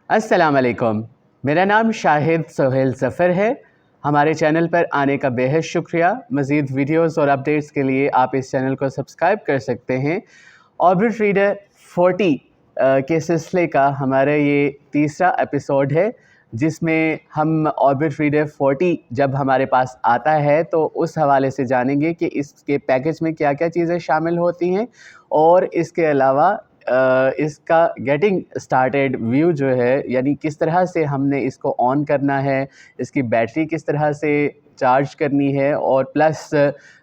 अस्सलाम वालेकुम। मेरा नाम शाहिद सोहेल ज़फ़र है। हमारे चैनल पर आने का बेहद शुक्रिया। मज़ीद वीडियोज़ और अपडेट्स के लिए आप इस चैनल को सब्सक्राइब कर सकते हैं। ऑर्बिट रीडर 40 के सिलसिले का हमारा ये तीसरा एपिसोड है, जिसमें हम ऑर्बिट रीडर 40 जब हमारे पास आता है तो उस हवाले से जानेंगे कि इसके पैकेज में क्या क्या चीज़ें शामिल होती हैं और इसके अलावा इसका गेटिंग स्टार्टेड व्यू जो है, यानी किस तरह से हमने इसको ऑन करना है, इसकी बैटरी किस तरह से चार्ज करनी है और प्लस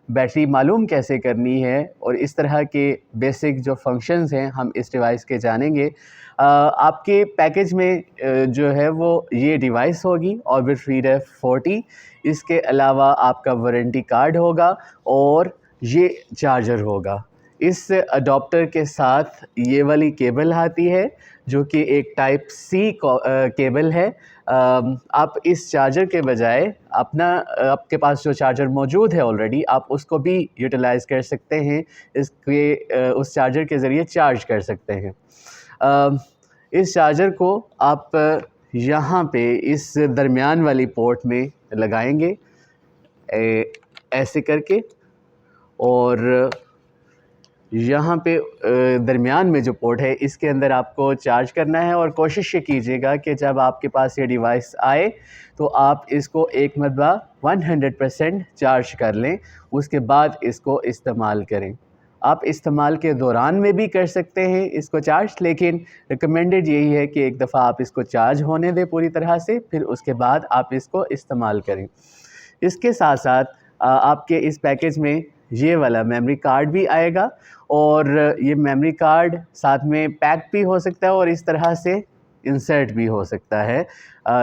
बैटरी मालूम कैसे करनी है, और इस तरह के बेसिक जो फंक्शंस हैं हम इस डिवाइस के जानेंगे। आपके पैकेज में जो है वो ये डिवाइस होगी ऑर्बिट रीडर 40। इसके अलावा आपका वारंटी कार्ड होगा और ये चार्जर होगा। इस अडॉप्टर के साथ ये वाली केबल आती है जो कि एक टाइप सी केबल है। आप इस चार्जर के बजाय आपके पास जो चार्जर मौजूद है ऑलरेडी, आप उसको भी यूटिलाइज़ कर सकते हैं। उस चार्जर के ज़रिए चार्ज कर सकते हैं। इस चार्जर को आप यहाँ पे इस दरमियान वाली पोर्ट में लगाएंगे ऐसे करके, और यहाँ पे दरमियान में जो पोर्ट है इसके अंदर आपको चार्ज करना है। और कोशिश ये कीजिएगा कि जब आपके पास ये डिवाइस आए तो आप इसको एक मरतबा 100% चार्ज कर लें, उसके बाद इसको इस्तेमाल करें। आप इस्तेमाल के दौरान में भी कर सकते हैं इसको चार्ज, लेकिन रिकमेंडेड यही है कि एक दफ़ा आप इसको चार्ज होने दें पूरी तरह से, फिर उसके बाद आप इसको इस्तेमाल करें। इसके साथ साथ आपके इस पैकेज में ये वाला मेमोरी कार्ड भी आएगा, और ये मेमोरी कार्ड साथ में पैक भी हो सकता है और इस तरह से इंसर्ट भी हो सकता है।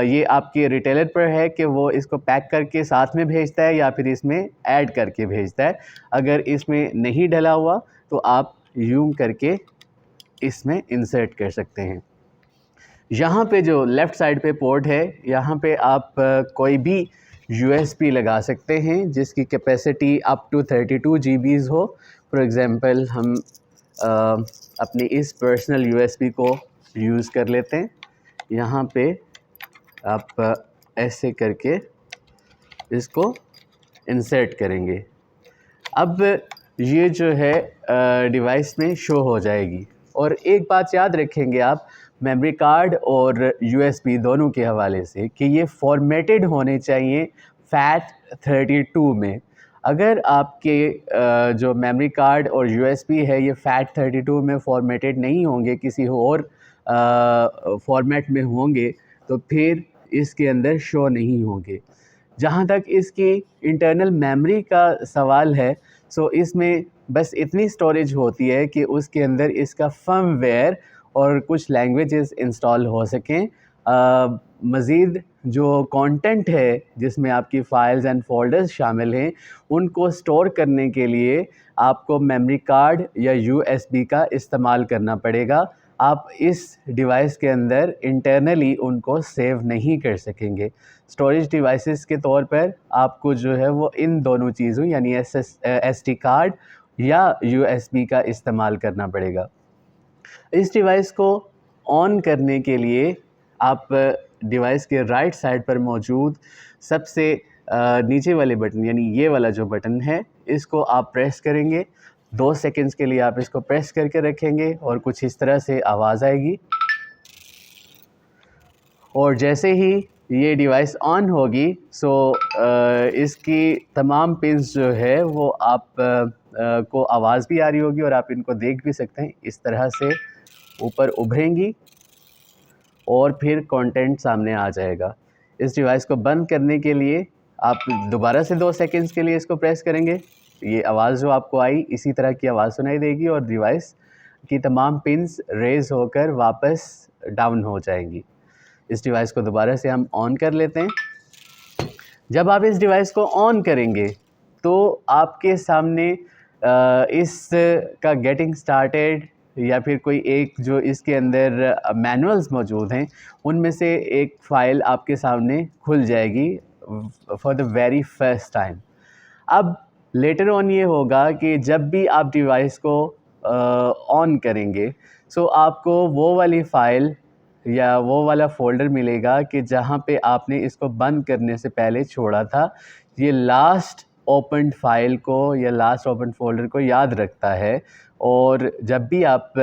ये आपके रिटेलर पर है कि वो इसको पैक करके साथ में भेजता है या फिर इसमें ऐड करके भेजता है। अगर इसमें नहीं डला हुआ तो आप यूं करके इसमें इंसर्ट कर सकते हैं। यहाँ पे जो लेफ़्ट साइड पे पोर्ट है, यहाँ पे आप कोई भी USB लगा सकते हैं जिसकी कैपेसिटी अप टू 32 GB हो। फॉर एग्ज़ाम्पल हम अपनी इस पर्सनल USB को यूज़ कर लेते हैं। यहाँ पे आप ऐसे करके इसको इंसर्ट करेंगे। अब ये जो है डिवाइस में शो हो जाएगी। और एक बात याद रखेंगे आप मेमोरी कार्ड और USB दोनों के हवाले से कि ये फॉर्मेटेड होने चाहिए FAT32 में। अगर आपके जो मेमोरी कार्ड और USB है ये FAT32 में फॉर्मेटेड नहीं होंगे, किसी और फॉर्मेट में होंगे, तो फिर इसके अंदर शो नहीं होंगे। जहाँ तक इसकी इंटरनल मेमोरी का सवाल है, सो इसमें बस इतनी स्टोरेज होती है कि उसके अंदर इसका फर्मवेयर और कुछ लैंग्वेजेस इंस्टॉल हो सकें। मज़ीद जो कंटेंट है जिसमें आपकी फ़ाइल्स एंड फ़ोल्डर्स शामिल हैं, उनको स्टोर करने के लिए आपको मेमोरी कार्ड या USB का इस्तेमाल करना पड़ेगा। आप इस डिवाइस के अंदर इंटरनली उनको सेव नहीं कर सकेंगे। स्टोरेज डिवाइसेस के तौर पर आपको जो है वो इन दोनों चीज़ों यानी SD कार्ड या USB का इस्तेमाल करना पड़ेगा। इस डिवाइस को ऑन करने के लिए आप डिवाइस के राइट साइड पर मौजूद सबसे नीचे वाले बटन, यानी ये वाला जो बटन है, इसको आप प्रेस करेंगे। 2 सेकंड्स के लिए आप इसको प्रेस करके रखेंगे और कुछ इस तरह से आवाज़ आएगी। और जैसे ही ये डिवाइस ऑन होगी इसकी तमाम पिन्स जो है वो आप को आवाज़ भी आ रही होगी और आप इनको देख भी सकते हैं। इस तरह से ऊपर उभरेंगी और फिर कंटेंट सामने आ जाएगा। इस डिवाइस को बंद करने के लिए आप दोबारा से 2 सेकंड्स के लिए इसको प्रेस करेंगे। ये आवाज़ जो आपको आई इसी तरह की आवाज़ सुनाई देगी और डिवाइस की तमाम पिन्स रेज़ होकर वापस डाउन हो जाएंगी। इस डिवाइस को दोबारा से हम ऑन कर लेते हैं। जब आप इस डिवाइस को ऑन करेंगे तो आपके सामने इसका गेटिंग स्टार्टेड या फिर कोई एक जो इसके अंदर मैनुअल्स मौजूद हैं उनमें से एक फ़ाइल आपके सामने खुल जाएगी for the very first time. अब लेटर ऑन ये होगा कि जब भी आप डिवाइस को ऑन करेंगे आपको वो वाली फ़ाइल या वो वाला फ़ोल्डर मिलेगा कि जहाँ पे आपने इसको बंद करने से पहले छोड़ा था। ये लास्ट ओपन्ड फ़ाइल को या लास्ट ओपन फ़ोल्डर को याद रखता है, और जब भी आप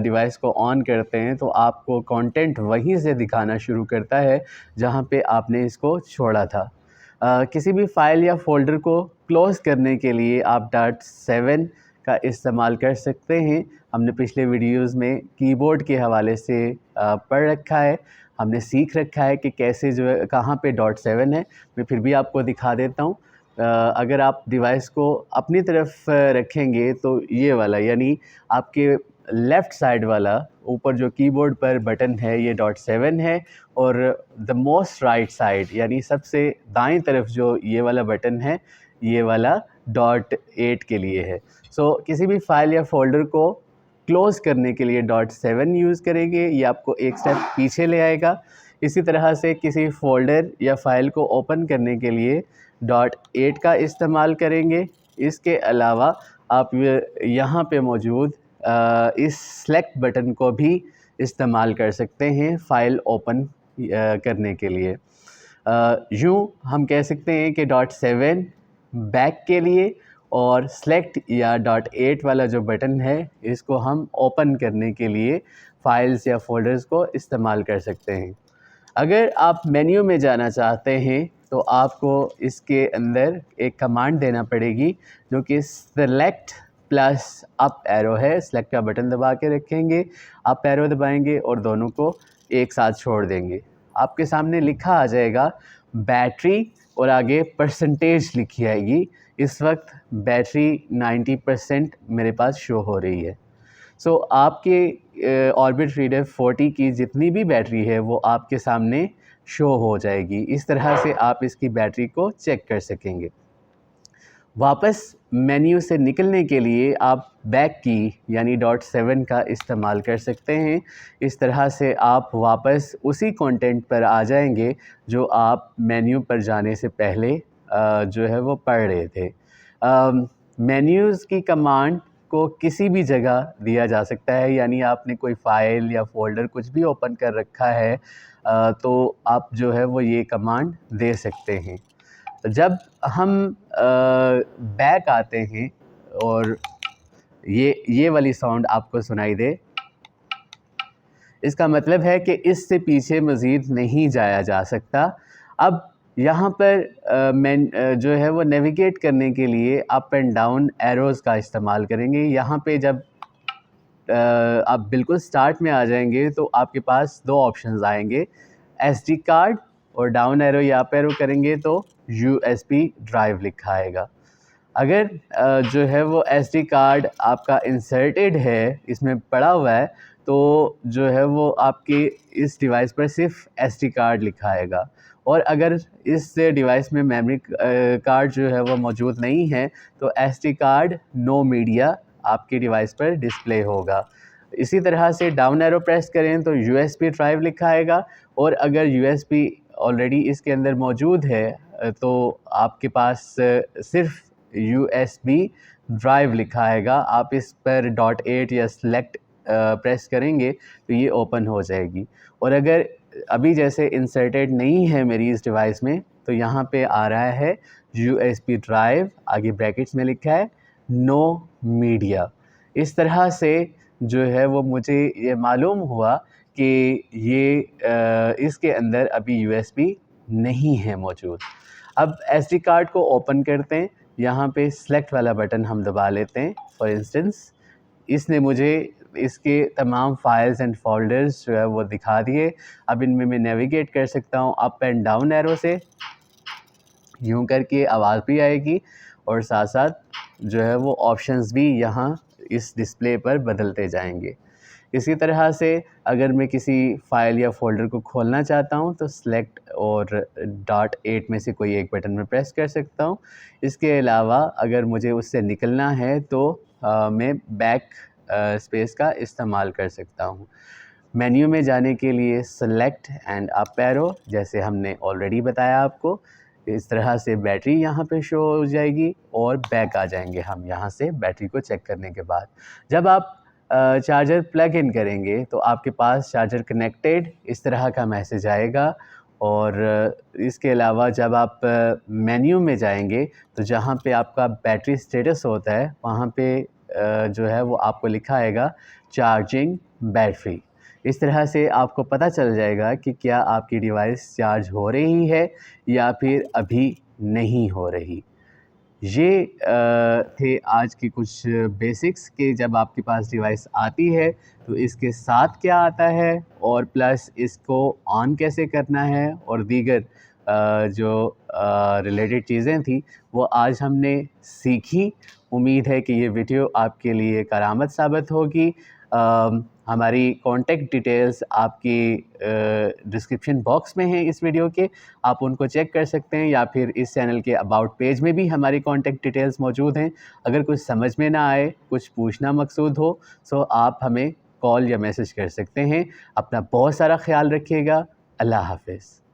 डिवाइस को ऑन करते हैं तो आपको कंटेंट वहीं से दिखाना शुरू करता है जहाँ पे आपने इसको छोड़ा था। किसी भी फ़ाइल या फ़ोल्डर को क्लोज़ करने के लिए आप .7 का इस्तेमाल कर सकते हैं। हमने पिछले वीडियोज़ में कीबोर्ड के हवाले से पढ़ रखा है, हमने सीख रखा है कि कैसे जो है कहाँ पे .7 है। मैं फिर भी आपको दिखा देता हूँ। अगर आप डिवाइस को अपनी तरफ रखेंगे तो ये वाला यानी आपके लेफ़्ट साइड वाला ऊपर जो कीबोर्ड पर बटन है ये .7 है, और द मोस्ट राइट साइड यानी सबसे दाईं तरफ जो ये वाला बटन है ये वाला .8 के लिए है। सो किसी भी फ़ाइल या फ़ोल्डर को क्लोज़ करने के लिए .7 यूज़ करेंगे, ये आपको एक स्टेप पीछे ले आएगा। इसी तरह से किसी फ़ोल्डर या फ़ाइल को ओपन करने के लिए .8 का इस्तेमाल करेंगे। इसके अलावा आप यहाँ पे मौजूद इस सेलेक्ट बटन को भी इस्तेमाल कर सकते हैं फ़ाइल ओपन करने के लिए। यूँ हम कह सकते हैं कि .7 बैक के लिए और सेलेक्ट या .8 वाला जो बटन है इसको हम ओपन करने के लिए फ़ाइल्स या फ़ोल्डर्स को इस्तेमाल कर सकते हैं। अगर आप मेन्यू में जाना चाहते हैं तो आपको इसके अंदर एक कमांड देना पड़ेगी जो कि सेलेक्ट प्लस अप एरो है। सेलेक्ट का बटन दबा के रखेंगे, अप एरो दबाएंगे और दोनों को एक साथ छोड़ देंगे। आपके सामने लिखा आ जाएगा बैटरी और आगे परसेंटेज लिखी आएगी। इस वक्त बैटरी 90% मेरे पास शो हो रही है। सो आपके ऑर्बिट रीडर 40 की जितनी भी बैटरी है वो आपके सामने शो हो जाएगी। इस तरह से आप इसकी बैटरी को चेक कर सकेंगे। वापस मेन्यू से निकलने के लिए आप बैक की यानी .7 का इस्तेमाल कर सकते हैं। इस तरह से आप वापस उसी कंटेंट पर आ जाएंगे जो आप मेन्यू पर जाने से पहले जो है वो पढ़ रहे थे। मेन्यूज़ की कमांड को किसी भी जगह दिया जा सकता है, यानी आपने कोई फ़ाइल या फ़ोल्डर कुछ भी ओपन कर रखा है तो आप जो है वो ये कमांड दे सकते हैं। तो जब हम बैक आते हैं और ये वाली साउंड आपको सुनाई दे, इसका मतलब है कि इससे पीछे मज़ीद नहीं जाया जा सकता। अब यहाँ पर जो है वो नेविगेट करने के लिए अप एंड डाउन एरोज़ का इस्तेमाल करेंगे। यहाँ पे जब आप बिल्कुल स्टार्ट में आ जाएंगे तो आपके पास दो ऑप्शंस आएंगे, SD कार्ड, और डाउन एरो या अप एरो करेंगे तो USB ड्राइव लिखा आएगा। अगर जो है वो SD कार्ड आपका इंसर्टेड है, इसमें पड़ा हुआ है, तो जो है वो आपके इस डिवाइस पर सिर्फ SD कार्ड लिखा आएगा। और अगर इस डिवाइस में मेमोरी कार्ड जो है वो मौजूद नहीं है तो SD कार्ड नो मीडिया आपके डिवाइस पर डिस्प्ले होगा। इसी तरह से डाउन एरो प्रेस करें तो USB ड्राइव लिखा आएगा, और अगर USB ऑलरेडी इसके अंदर मौजूद है तो आपके पास सिर्फ USB ड्राइव लिखा आएगा। आप इस पर .8 या सेलेक्ट प्रेस करेंगे तो ये ओपन हो जाएगी। और अगर अभी जैसे इंसर्टेड नहीं है मेरी इस डिवाइस में तो यहाँ पे आ रहा है USB ड्राइव, आगे ब्रैकेट्स में लिखा है नो मीडिया। इस तरह से जो है वो मुझे ये मालूम हुआ कि ये इसके अंदर अभी USB नहीं है मौजूद। अब SD कार्ड को ओपन करते हैं, यहाँ पे सेलेक्ट वाला बटन हम दबा लेते हैं। फॉर इंस्टेंस इसने मुझे इसके तमाम फाइल्स एंड फोल्डर्स जो है वो दिखा दिए। अब इनमें मैं नेविगेट कर सकता हूँ अप एंड डाउन एरो से, यूँ करके आवाज़ भी आएगी और साथ साथ जो है वो ऑप्शंस भी यहाँ इस डिस्प्ले पर बदलते जाएंगे। इसी तरह से अगर मैं किसी फ़ाइल या फ़ोल्डर को खोलना चाहता हूँ तो सेलेक्ट और .8 में से कोई एक बटन में प्रेस कर सकता हूँ। इसके अलावा अगर मुझे उससे निकलना है तो मैं बैक स्पेस का इस्तेमाल कर सकता हूँ। मेन्यू में जाने के लिए सेलेक्ट एंड अप एरो, जैसे हमने ऑलरेडी बताया आपको। इस तरह से बैटरी यहाँ पे शो हो जाएगी और बैक आ जाएंगे हम यहाँ से बैटरी को चेक करने के बाद। जब आप चार्जर प्लग इन करेंगे तो आपके पास चार्जर कनेक्टेड इस तरह का मैसेज आएगा। और इसके अलावा जब आप मेन्यू में जाएंगे तो जहाँ पे आपका बैटरी स्टेटस होता है वहाँ पे जो है वो आपको लिखा आएगा चार्जिंग बैटरी। इस तरह से आपको पता चल जाएगा कि क्या आपकी डिवाइस चार्ज हो रही है या फिर अभी नहीं हो रही। ये थे आज की कुछ बेसिक्स कि जब आपके पास डिवाइस आती है तो इसके साथ क्या आता है और प्लस इसको ऑन कैसे करना है और दीगर जो रिलेटेड चीज़ें थी वो आज हमने सीखी। उम्मीद है कि ये वीडियो आपके लिए करामत साबित होगी। हमारी कॉन्टेक्ट डिटेल्स आपकी डिस्क्रिप्शन बॉक्स में हैं इस वीडियो के, आप उनको चेक कर सकते हैं, या फिर इस चैनल के अबाउट पेज में भी हमारी कॉन्टेक्ट डिटेल्स मौजूद हैं। अगर कुछ समझ में ना आए, कुछ पूछना मकसूद हो तो आप हमें कॉल या मैसेज कर सकते हैं। अपना बहुत सारा ख्याल रखिएगा। अल्लाह हाफ़िज़।